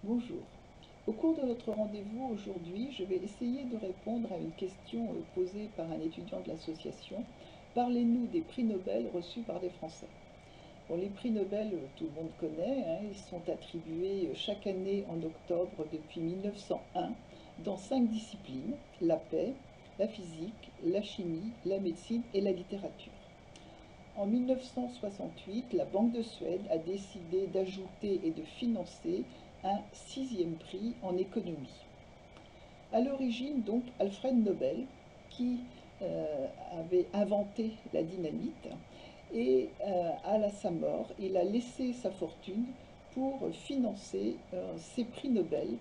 Bonjour. Au cours de notre rendez-vous aujourd'hui, je vais essayer de répondre à une question posée par un étudiant de l'association. Parlez-nous des prix Nobel reçus par des Français. Bon, les prix Nobel, tout le monde connaît, hein, ils sont attribués chaque année en octobre depuis 1901 dans 5 disciplines: la paix, la physique, la chimie, la médecine et la littérature. En 1968, la Banque de Suède a décidé d'ajouter et de financer un 6e prix en économie. À l'origine, donc, Alfred Nobel, qui avait inventé la dynamite, et à sa mort, il a laissé sa fortune pour financer ces prix Nobel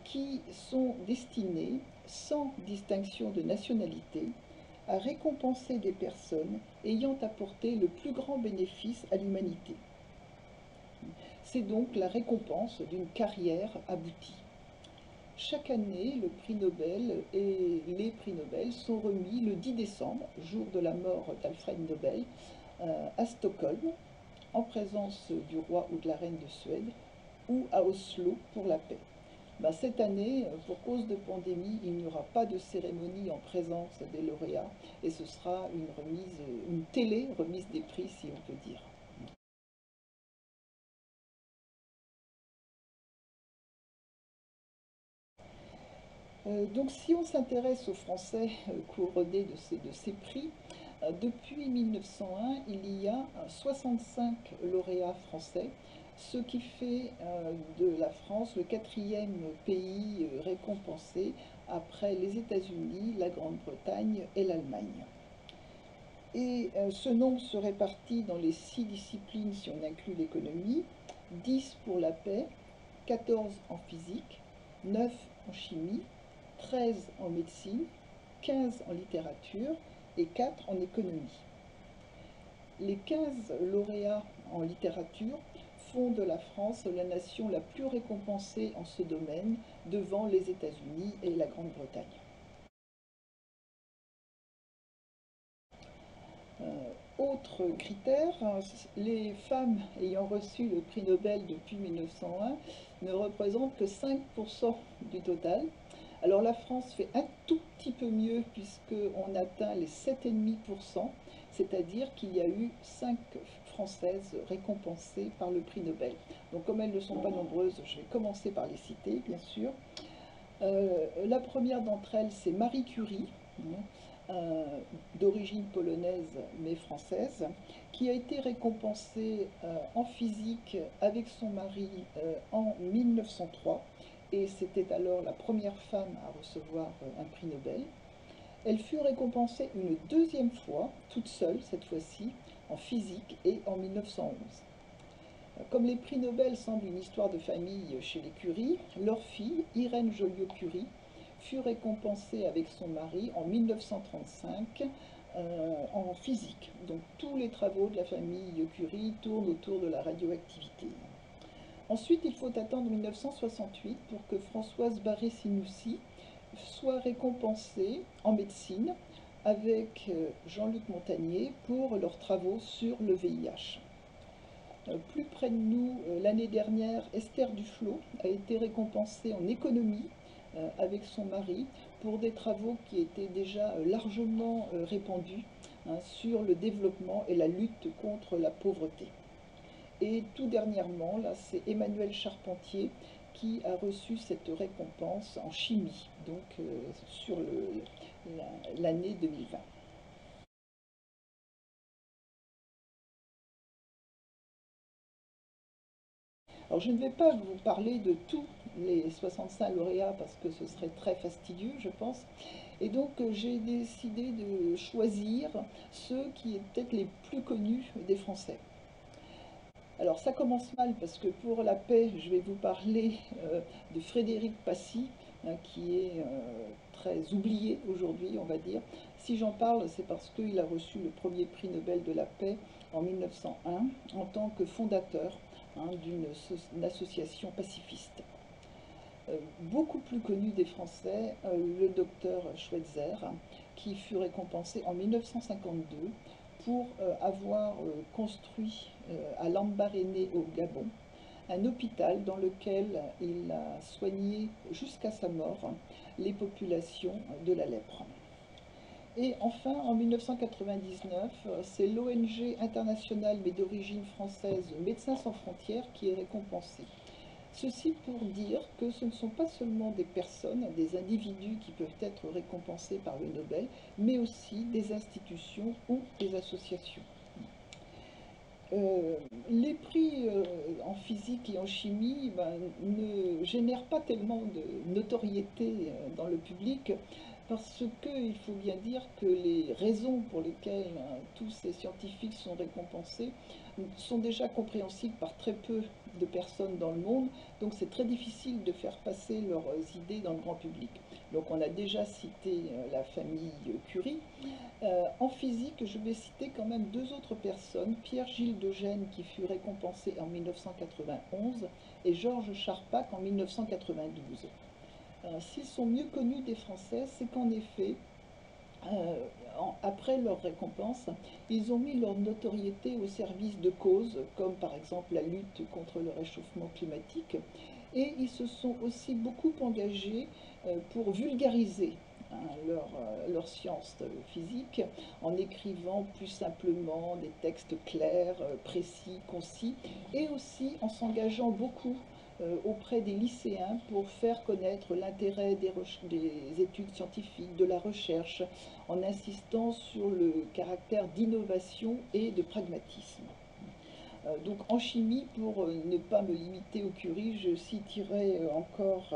qui sont destinés, sans distinction de nationalité, à récompenser des personnes ayant apporté le plus grand bénéfice à l'humanité. C'est donc la récompense d'une carrière aboutie. Chaque année, le prix Nobel et les prix Nobel sont remis le 10 décembre, jour de la mort d'Alfred Nobel, à Stockholm, en présence du roi ou de la reine de Suède, ou à Oslo pour la paix. Cette année, pour cause de pandémie, il n'y aura pas de cérémonie en présence des lauréats et ce sera une télé-remise des prix, si on peut dire. Donc si on s'intéresse aux Français couronnés de ces prix, depuis 1901, il y a 65 lauréats français, ce qui fait de la France le quatrième pays récompensé après les États-Unis, la Grande-Bretagne et l'Allemagne. Et ce nombre se répartit dans les 6 disciplines si on inclut l'économie: 10 pour la paix, 14 en physique, 9 en chimie, 13 en médecine, 15 en littérature et 4 en économie. Les 15 lauréats en littérature font de la France la nation la plus récompensée en ce domaine, devant les États-Unis et la Grande-Bretagne. Autre critère, les femmes ayant reçu le prix Nobel depuis 1901 ne représentent que 5% du total. Alors la France fait un tout petit peu mieux puisqu'on atteint les 7,5%, c'est-à-dire qu'il y a eu 5 Françaises récompensées par le prix Nobel. Donc comme elles ne sont pas nombreuses, je vais commencer par les citer, bien sûr. La première d'entre elles, c'est Marie Curie, d'origine polonaise mais française, qui a été récompensée en physique avec son mari en 1903, et c'était alors la première femme à recevoir un prix Nobel. Elle fut récompensée une deuxième fois, toute seule cette fois-ci, en physique et en 1911. Comme les prix Nobel semblent une histoire de famille chez les Curie, leur fille, Irène Joliot-Curie, fut récompensée avec son mari en 1935 en physique. Donc tous les travaux de la famille Curie tournent autour de la radioactivité. Ensuite, il faut attendre 1968 pour que Françoise Barré-Sinoussi soit récompensée en médecine avec Jean-Luc Montagnier pour leurs travaux sur le VIH. Plus près de nous, l'année dernière, Esther Duflo a été récompensée en économie avec son mari pour des travaux qui étaient déjà largement répandus, hein, sur le développement et la lutte contre la pauvreté. Et tout dernièrement, là, c'est Emmanuel Charpentier qui a reçu cette récompense en chimie, donc sur l'année 2020. Alors je ne vais pas vous parler de tous les 65 lauréats parce que ce serait très fastidieux, je pense. Et donc j'ai décidé de choisir ceux qui étaient peut-être les plus connus des Français. Alors ça commence mal parce que pour la paix, je vais vous parler de Frédéric Passy, hein, qui est très oublié aujourd'hui, on va dire. Si j'en parle, c'est parce qu'il a reçu le premier prix Nobel de la paix en 1901 en tant que fondateur, hein, d'une association pacifiste. Beaucoup plus connu des Français, le docteur Schweitzer, qui fut récompensé en 1952 pour avoir construit à Lambaréné au Gabon un hôpital dans lequel il a soigné jusqu'à sa mort les populations de la lèpre. Et enfin, en 1999, c'est l'ONG internationale mais d'origine française Médecins sans frontières qui est récompensée. Ceci pour dire que ce ne sont pas seulement des personnes, des individus qui peuvent être récompensés par le Nobel, mais aussi des institutions ou des associations. Les prix en physique et en chimie ne génèrent pas tellement de notoriété dans le public parce qu'il faut bien dire que les raisons pour lesquelles tous ces scientifiques sont récompensés sont déjà compréhensibles par très peu de personnes dans le monde, donc c'est très difficile de faire passer leurs idées dans le grand public. Donc on a déjà cité la famille Curie. En physique, je vais citer quand même deux autres personnes, Pierre-Gilles de Gennes qui fut récompensé en 1991 et Georges Charpak en 1992. S'ils sont mieux connus des Français, c'est qu'en effet, après leur récompense, ils ont mis leur notoriété au service de causes, comme par exemple la lutte contre le réchauffement climatique, et ils se sont aussi beaucoup engagés pour vulgariser leur science physique en écrivant plus simplement des textes clairs, précis, concis, et aussi en s'engageant beaucoup auprès des lycéens pour faire connaître l'intérêt des études scientifiques, de la recherche, en insistant sur le caractère d'innovation et de pragmatisme. Donc en chimie, pour ne pas me limiter aux Curie, je citerai encore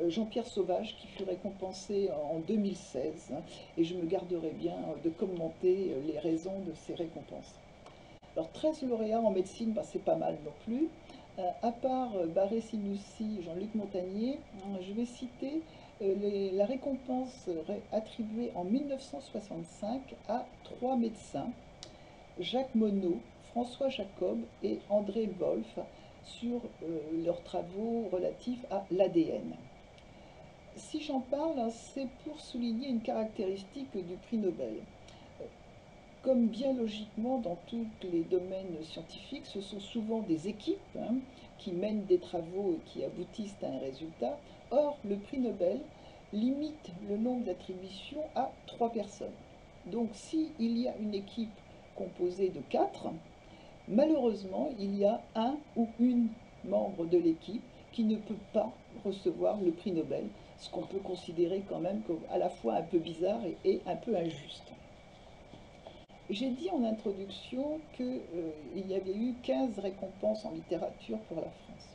Jean-Pierre Sauvage qui fut récompensé en 2016 et je me garderai bien de commenter les raisons de ces récompenses. Alors 13 lauréats en médecine, c'est pas mal non plus. À part Barré Sinoussi, Jean-Luc Montagnier, je vais citer la récompense attribuée en 1965 à trois médecins, Jacques Monod, François Jacob et André Wolf, sur leurs travaux relatifs à l'ADN. Si j'en parle, c'est pour souligner une caractéristique du prix Nobel. Comme bien logiquement dans tous les domaines scientifiques, ce sont souvent des équipes qui mènent des travaux et qui aboutissent à un résultat. Or, le prix Nobel limite le nombre d'attributions à 3 personnes. Donc, s'il y a une équipe composée de 4, malheureusement, il y a un ou une membre de l'équipe qui ne peut pas recevoir le prix Nobel, ce qu'on peut considérer quand même comme à la fois un peu bizarre et un peu injuste. J'ai dit en introduction qu'il y avait eu 15 récompenses en littérature pour la France.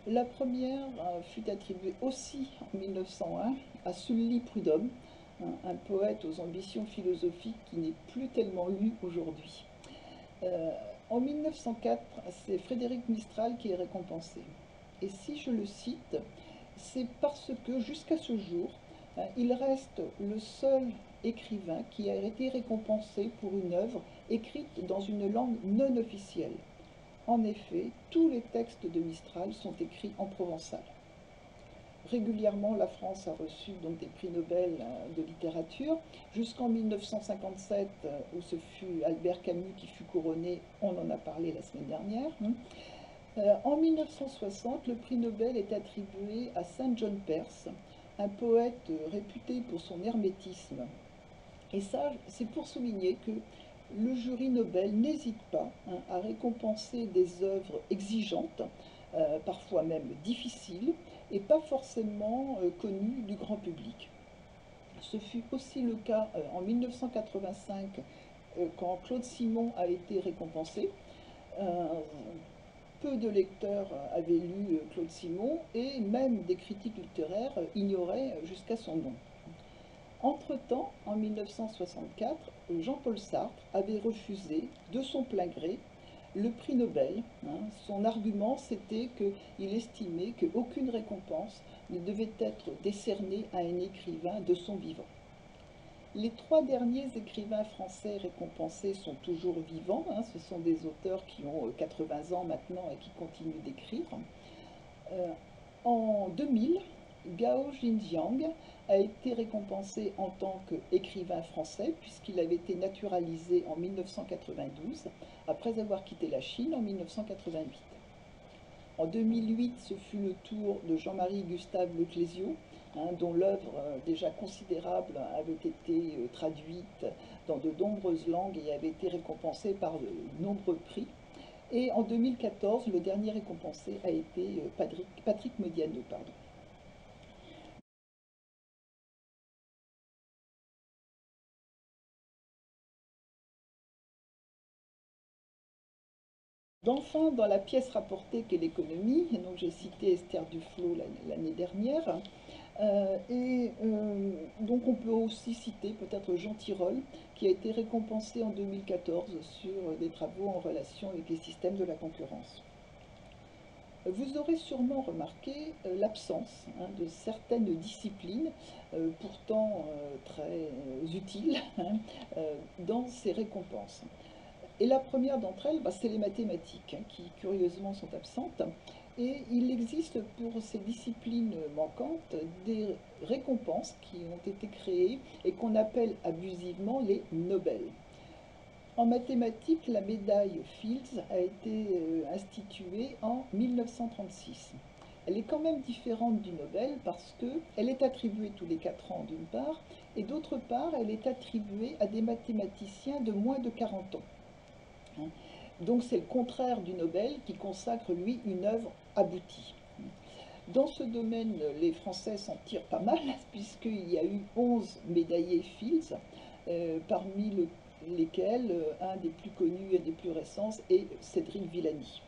La première fut attribuée aussi en 1901 à Sully Prudhomme, un poète aux ambitions philosophiques qui n'est plus tellement lu aujourd'hui. En 1904, c'est Frédéric Mistral qui est récompensé. Et si je le cite, c'est parce que jusqu'à ce jour, il reste le seul écrivain qui a été récompensé pour une œuvre écrite dans une langue non officielle. En effet, tous les textes de Mistral sont écrits en provençal. Régulièrement, la France a reçu donc des prix Nobel de littérature, jusqu'en 1957, où ce fut Albert Camus qui fut couronné, on en a parlé la semaine dernière. En 1960, le prix Nobel est attribué à Saint John Perse, un poète réputé pour son hermétisme. Et ça, c'est pour souligner que le jury Nobel n'hésite pas à récompenser des œuvres exigeantes, parfois même difficiles, et pas forcément connues du grand public. Ce fut aussi le cas en 1985, quand Claude Simon a été récompensé. Peu de lecteurs avaient lu Claude Simon, et même des critiques littéraires ignoraient jusqu'à son nom. Entre-temps, en 1964, Jean-Paul Sartre avait refusé, de son plein gré, le prix Nobel. Son argument, c'était qu'il estimait qu'aucune récompense ne devait être décernée à un écrivain de son vivant. Les 3 derniers écrivains français récompensés sont toujours vivants. Ce sont des auteurs qui ont 80 ans maintenant et qui continuent d'écrire. En 2000, Gao Jinjiang a été récompensé en tant qu'écrivain français puisqu'il avait été naturalisé en 1992 après avoir quitté la Chine en 1988. En 2008, ce fut le tour de Jean-Marie Gustave Leclésio, dont l'œuvre déjà considérable avait été traduite dans de nombreuses langues et avait été récompensée par de nombreux prix. Et en 2014, le dernier récompensé a été Patrick Modiano. Pardon. Enfin, dans la pièce rapportée qu'est l'économie, donc j'ai cité Esther Duflo l'année dernière, donc on peut aussi citer peut-être Jean Tirole, qui a été récompensé en 2014 sur des travaux en relation avec les systèmes de la concurrence. Vous aurez sûrement remarqué l'absence de certaines disciplines, pourtant très utiles, dans ces récompenses. Et la première d'entre elles, c'est les mathématiques, qui curieusement sont absentes. Et il existe pour ces disciplines manquantes des récompenses qui ont été créées et qu'on appelle abusivement les Nobel. En mathématiques, la médaille Fields a été instituée en 1936. Elle est quand même différente du Nobel parce qu'elle est attribuée tous les 4 ans d'une part, et d'autre part, elle est attribuée à des mathématiciens de moins de 40 ans. Donc c'est le contraire du Nobel qui consacre, lui, une œuvre aboutie. Dans ce domaine, les Français s'en tirent pas mal, puisqu'il y a eu 11 médaillés Fields, parmi lesquels un des plus connus et des plus récents est Cédric Villani.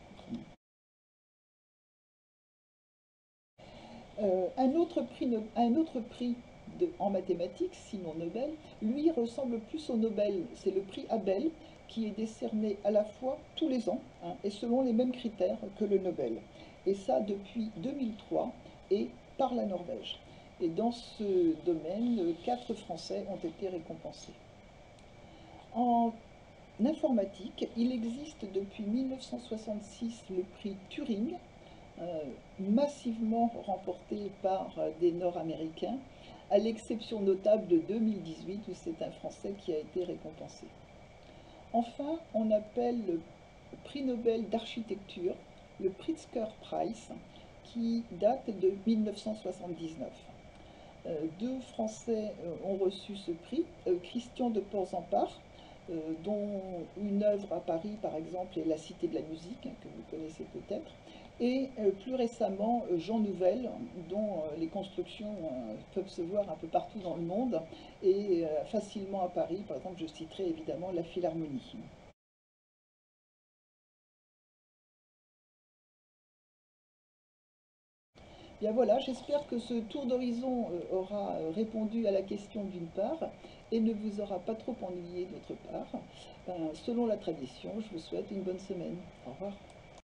Un autre prix en mathématiques, Simon Nobel, lui ressemble plus au Nobel. C'est le prix Abel qui est décerné à la fois tous les ans et selon les mêmes critères que le Nobel. Et ça depuis 2003 et par la Norvège. Et dans ce domaine, 4 Français ont été récompensés. En informatique, il existe depuis 1966 le prix Turing, massivement remporté par des Nord-Américains, à l'exception notable de 2018 où c'est un Français qui a été récompensé. Enfin, on appelle le prix Nobel d'architecture le Pritzker Prize, qui date de 1979. Deux Français ont reçu ce prix, Christian de Porzampar, dont une œuvre à Paris, par exemple, est La Cité de la musique, que vous connaissez peut-être, et plus récemment Jean Nouvel, dont les constructions peuvent se voir un peu partout dans le monde, et facilement à Paris. Par exemple, je citerai évidemment la Philharmonie. Bien voilà, j'espère que ce tour d'horizon aura répondu à la question d'une part et ne vous aura pas trop ennuyé d'autre part. Selon la tradition, je vous souhaite une bonne semaine. Au revoir.